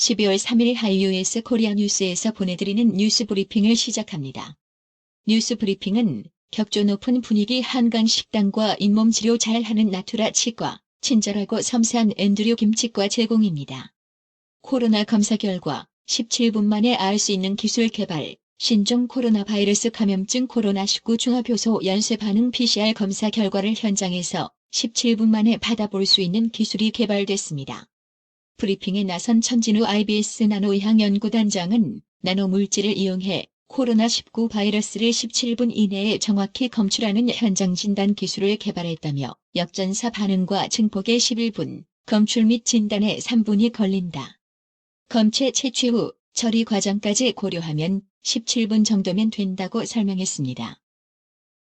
12월 3일 하이유에스 코리아 뉴스에서 보내드리는 뉴스 브리핑을 시작합니다. 뉴스 브리핑은 격조 높은 분위기 한강 식당과 잇몸 치료 잘하는 나투라 치과, 친절하고 섬세한 앤드류 김치과 제공입니다. 코로나 검사 결과 17분 만에 알 수 있는 기술 개발, 신종 코로나 바이러스 감염증 코로나19 중화효소 연쇄 반응 PCR 검사 결과를 현장에서 17분 만에 받아볼 수 있는 기술이 개발됐습니다. 브리핑에 나선 천진우 IBS 나노의학연구단장은 나노물질을 이용해 코로나19 바이러스를 17분 이내에 정확히 검출하는 현장 진단 기술을 개발했다며 역전사 반응과 증폭에 11분, 검출 및 진단에 3분이 걸린다. 검체 채취 후 처리 과정까지 고려하면 17분 정도면 된다고 설명했습니다.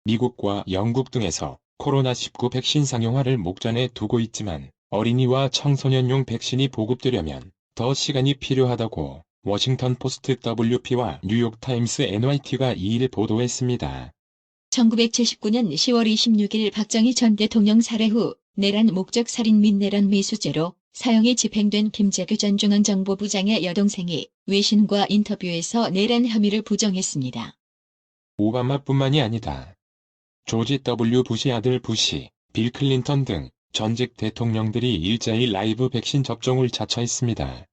미국과 영국 등에서 코로나19 백신 상용화를 목전에 두고 있지만 어린이와 청소년용 백신이 보급되려면 더 시간이 필요하다고 워싱턴 포스트 WP와 뉴욕타임스 NYT가 2일 보도했습니다. 1979년 10월 26일 박정희 전 대통령 살해 후 내란 목적 살인 및 내란 미수죄로 사형이 집행된 김재규 전 중앙정보부장의 여동생이 외신과 인터뷰에서 내란 혐의를 부정했습니다. 오바마뿐만이 아니다. 조지 W. 부시 아들 부시, 빌 클린턴 등 전직 대통령들이 일제히 라이브 백신 접종을 자처했습니다.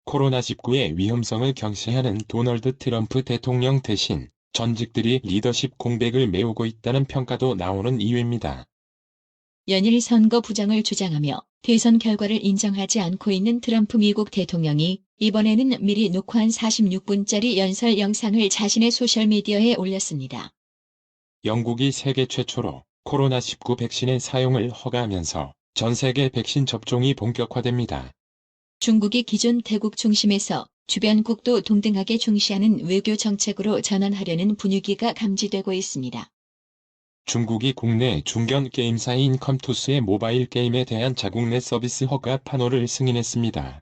코로나19의 위험성을 경시하는 도널드 트럼프 대통령 대신 전직들이 리더십 공백을 메우고 있다는 평가도 나오는 이유입니다. 연일 선거 부정을 주장하며 대선 결과를 인정하지 않고 있는 트럼프 미국 대통령이 이번에는 미리 녹화한 46분짜리 연설 영상을 자신의 소셜미디어에 올렸습니다. 영국이 세계 최초로 코로나19 백신의 사용을 허가하면서 전 세계 백신 접종이 본격화됩니다. 중국이 기존 대국 중심에서 주변국도 동등하게 중시하는 외교 정책으로 전환하려는 분위기가 감지되고 있습니다. 중국이 국내 중견 게임사인 컴투스의 모바일 게임에 대한 자국 내 서비스 허가 판호를 승인했습니다.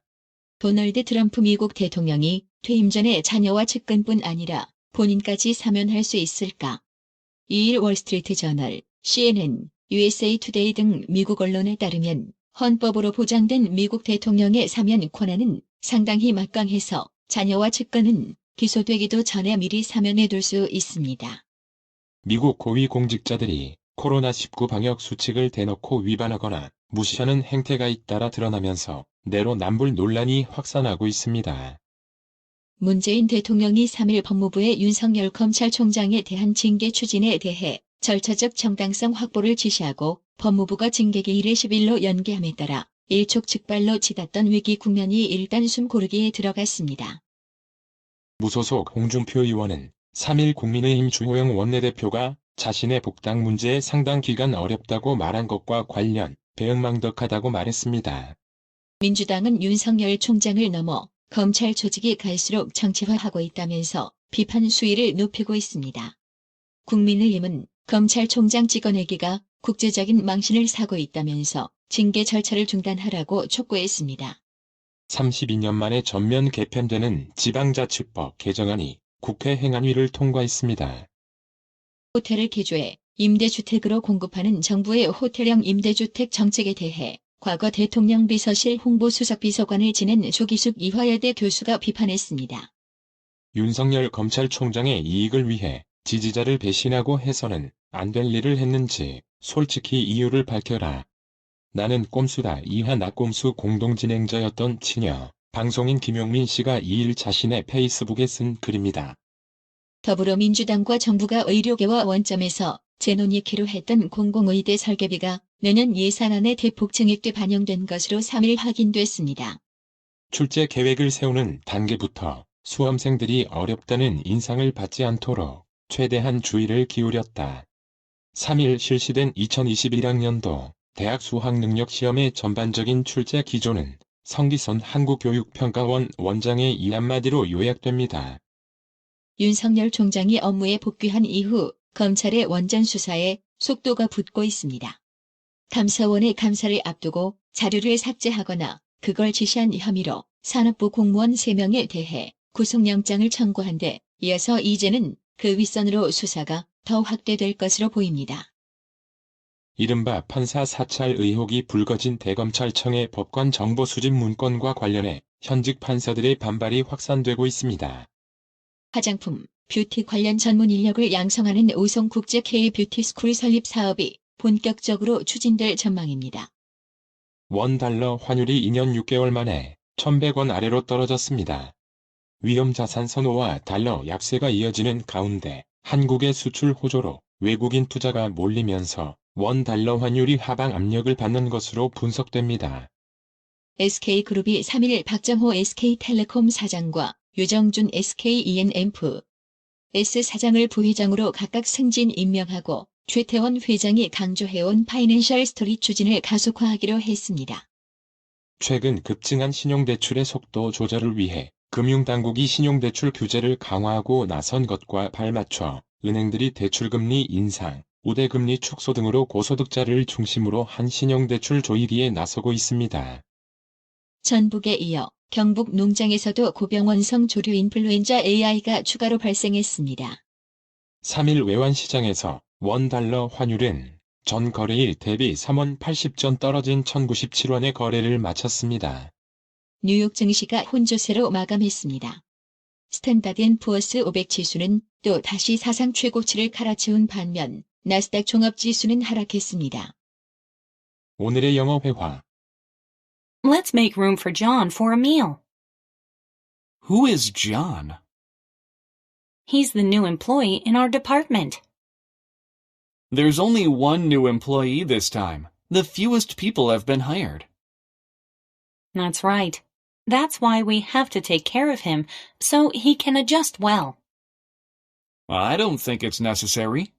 도널드 트럼프 미국 대통령이 퇴임 전에 자녀와 측근뿐 아니라 본인까지 사면할 수 있을까? 2일 월스트리트 저널, CNN, USA 투데이 등 미국 언론에 따르면 헌법으로 보장된 미국 대통령의 사면 권한은 상당히 막강해서 자녀와 측근은 기소되기도 전에 미리 사면해둘 수 있습니다. 미국 고위 공직자들이 코로나19 방역 수칙을 대놓고 위반하거나 무시하는 행태가 잇따라 드러나면서 내로남불 논란이 확산하고 있습니다. 문재인 대통령이 3일 법무부의 윤석열 검찰총장에 대한 징계 추진에 대해 절차적 정당성 확보를 지시하고 법무부가 징계기일을 10일로 연기함에 따라 일촉즉발로 치닫던 위기 국면이 일단 숨 고르기에 들어갔습니다. 무소속 홍준표 의원은 3일 국민의힘 주호영 원내대표가 자신의 복당 문제에 상당 기간 어렵다고 말한 것과 관련 배은망덕하다고 말했습니다. 민주당은 윤석열 총장을 넘어 검찰 조직이 갈수록 정치화하고 있다면서 비판 수위를 높이고 있습니다. 국민의힘은 검찰총장 찍어내기가 국제적인 망신을 사고 있다면서 징계 절차를 중단하라고 촉구했습니다. 32년 만에 전면 개편되는 지방자치법 개정안이 국회 행안위를 통과했습니다. 호텔을 개조해 임대주택으로 공급하는 정부의 호텔형 임대주택 정책에 대해 과거 대통령 비서실 홍보수석비서관을 지낸 조기숙 이화여대 교수가 비판했습니다. 윤석열 검찰총장의 이익을 위해 지지자를 배신하고 해서는 안 될 일을 했는지 솔직히 이유를 밝혀라. 나는 꼼수다. 이하 나꼼수 공동진행자였던 친여 방송인 김용민 씨가 2일 자신의 페이스북에 쓴 글입니다. 더불어민주당과 정부가 의료계와 원점에서 재논의키로 했던 공공의대 설계비가 내년 예산안에 대폭 증액돼 반영된 것으로 3일 확인됐습니다. 출제 계획을 세우는 단계부터 수험생들이 어렵다는 인상을 받지 않도록 최대한 주의를 기울였다. 3일 실시된 2021학년도 대학 수학능력시험의 전반적인 출제 기조는 성기선 한국교육평가원 원장의 이 한마디로 요약됩니다. 윤석열 총장이 업무에 복귀한 이후 검찰의 원전 수사에 속도가 붙고 있습니다. 감사원의 감사를 앞두고 자료를 삭제하거나 그걸 지시한 혐의로 산업부 공무원 3명에 대해 구속영장을 청구한 데 이어서 이제는 그 윗선으로 수사가 더 확대될 것으로 보입니다. 이른바 판사 사찰 의혹이 불거진 대검찰청의 법관 정보 수집 문건과 관련해 현직 판사들의 반발이 확산되고 있습니다. 화장품, 뷰티 관련 전문 인력을 양성하는 오송국제 K-뷰티스쿨 설립 사업이 본격적으로 추진될 전망입니다. 원달러 환율이 2년 6개월 만에 1,100원 아래로 떨어졌습니다. 위험자산 선호와 달러 약세가 이어지는 가운데 한국의 수출 호조로 외국인 투자가 몰리면서 원달러 환율이 하방 압력을 받는 것으로 분석됩니다. SK그룹이 3일 박정호 SK텔레콤 사장과 유정준 SKENF 사장을 부회장으로 각각 승진 임명하고 최태원 회장이 강조해온 파이낸셜 스토리 추진을 가속화하기로 했습니다. 최근 급증한 신용대출의 속도 조절을 위해 금융당국이 신용대출 규제를 강화하고 나선 것과 발맞춰 은행들이 대출금리 인상, 우대금리 축소 등으로 고소득자를 중심으로 한 신용대출 조이기에 나서고 있습니다. 전북에 이어 경북 농장에서도 고병원성 조류 인플루엔자 AI가 추가로 발생했습니다. 3일 외환시장에서 원달러 환율은 전 거래일 대비 3원 80전 떨어진 1,097원의 거래를 마쳤습니다. 뉴욕 증시가 혼조세로 마감했습니다. 스탠다드앤푸어스 500 지수는 또 다시 사상 최고치를 갈아치운 반면 나스닥 종합지수는 하락했습니다. 오늘의 영어 회화. Let's make room for John for a meal. Who is John? He's the new employee in our department. There's only one new employee this time. The fewest people have been hired. That's right. That's why we have to take care of him so he can adjust well. I don't think it's necessary.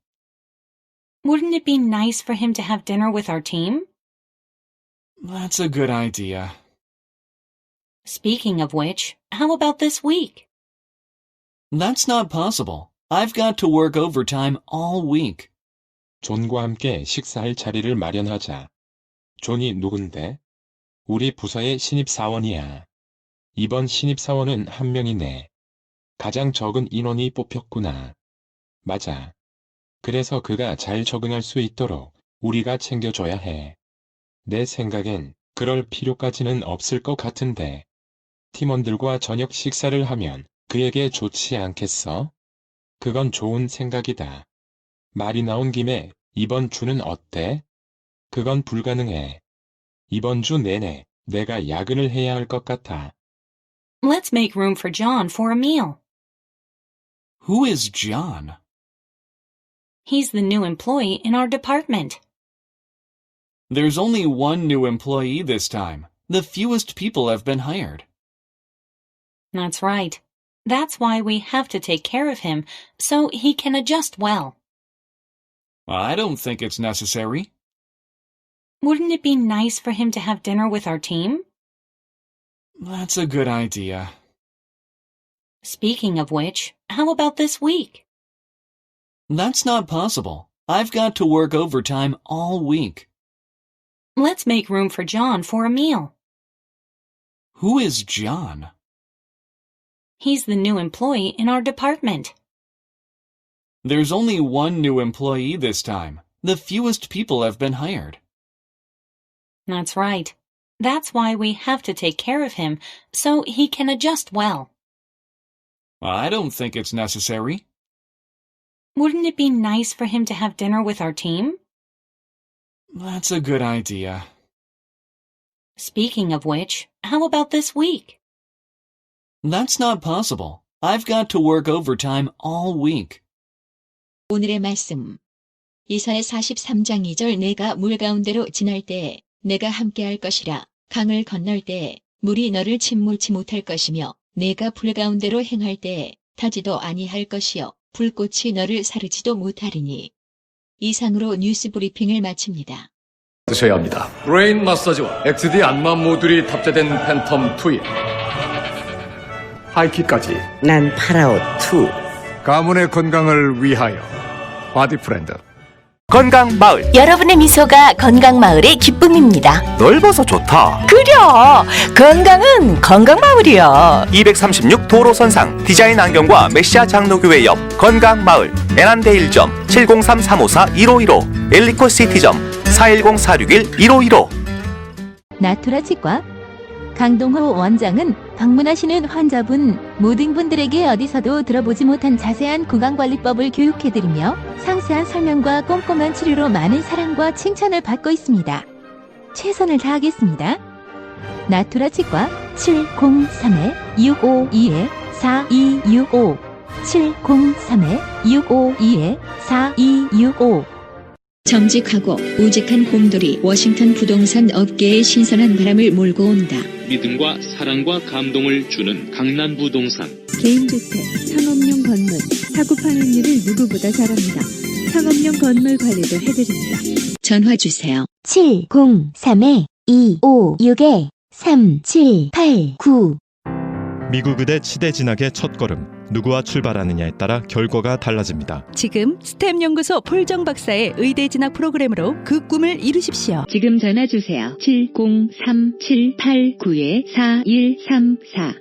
Wouldn't it be nice for him to have dinner with our team? That's a good idea. Speaking of which, how about this week? That's not possible. I've got to work overtime all week. 존과 함께 식사할 자리를 마련하자. 존이 누군데? 우리 부서의 신입사원이야. 이번 신입사원은 한 명이네. 가장 적은 인원이 뽑혔구나. 맞아. 그래서 그가 잘 적응할 수 있도록 우리가 챙겨줘야 해. 내 생각엔 그럴 필요까지는 없을 것 같은데. 팀원들과 저녁 식사를 하면 그에게 좋지 않겠어? 그건 좋은 생각이다. 말이 나온 김에 이번 주는 어때? 그건 불가능해. 이번 주 내내 내가 야근을 해야 할 것 같아. Let's make room for John for a meal. Who is John? He's the new employee in our department. There's only one new employee this time. The fewest people have been hired. That's right. That's why we have to take care of him so he can adjust well. I don't think it's necessary. Wouldn't it be nice for him to have dinner with our team? That's a good idea. Speaking of which, how about this week? That's not possible. I've got to work overtime all week. Let's make room for John for a meal. Who is John? He's the new employee in our department. There's only one new employee this time. The fewest people have been hired. That's right. That's why we have to take care of him so he can adjust well. I don't think it's necessary. Wouldn't it be nice for him to have dinner with our team? That's a good idea. Speaking of which, how about this week? That's not possible. I've got to work overtime all week. 오늘의 말씀. 이사야 43장 2절 내가 물 가운데로 지날 때에 내가 함께할 것이라 강을 건널 때에 물이 너를 침몰치 못할 것이며 내가 불 가운데로 행할 때에 타지도 아니할 것이요 불꽃이 너를 사르지도 못하리니. 이상으로 뉴스 브리핑을 마칩니다. 드셔야 합니다. 브레인 마사지와 XD 안마 모듈이 탑재된 팬텀 트윈. 하이킥까지 난 파라오 2. 가문의 건강을 위하여 바디 프렌드. 건강마을. 여러분의 미소가 건강마을의 기쁨입니다. 넓어서 좋다. 그려! 건강은 건강마을이야. 236 도로선상 디자인 안경과 메시아 장로교회 옆 건강마을. 애난데 1점 703-354-1515 엘리코시티점 410-461-1515. 나투라 치과 강동호 원장은 방문하시는 환자분 모든 분들에게 어디서도 들어보지 못한 자세한 구강관리법을 교육해드리며 상세한 설명과 꼼꼼한 치료로 많은 사랑과 칭찬을 받고 있습니다. 최선을 다하겠습니다. 나투라 치과 703-652-4265 703-652-4265 정직하고 우직한 곰돌이 워싱턴 부동산 업계에 신선한 바람을 몰고 온다. 믿음과 사랑과 감동을 주는 강남부동산. 개인주택, 상업용 건물, 사고 판매율을 누구보다 잘합니다. 상업용 건물 관리도 해드립니다. 전화 주세요. 703-256-3789 미국 의대 치대 진학의 첫걸음. 누구와 출발하느냐에 따라 결과가 달라집니다. 지금 스템 연구소 폴정 박사의 의대 진학 프로그램으로 그 꿈을 이루십시오. 지금 전화 주세요. 703-789-4134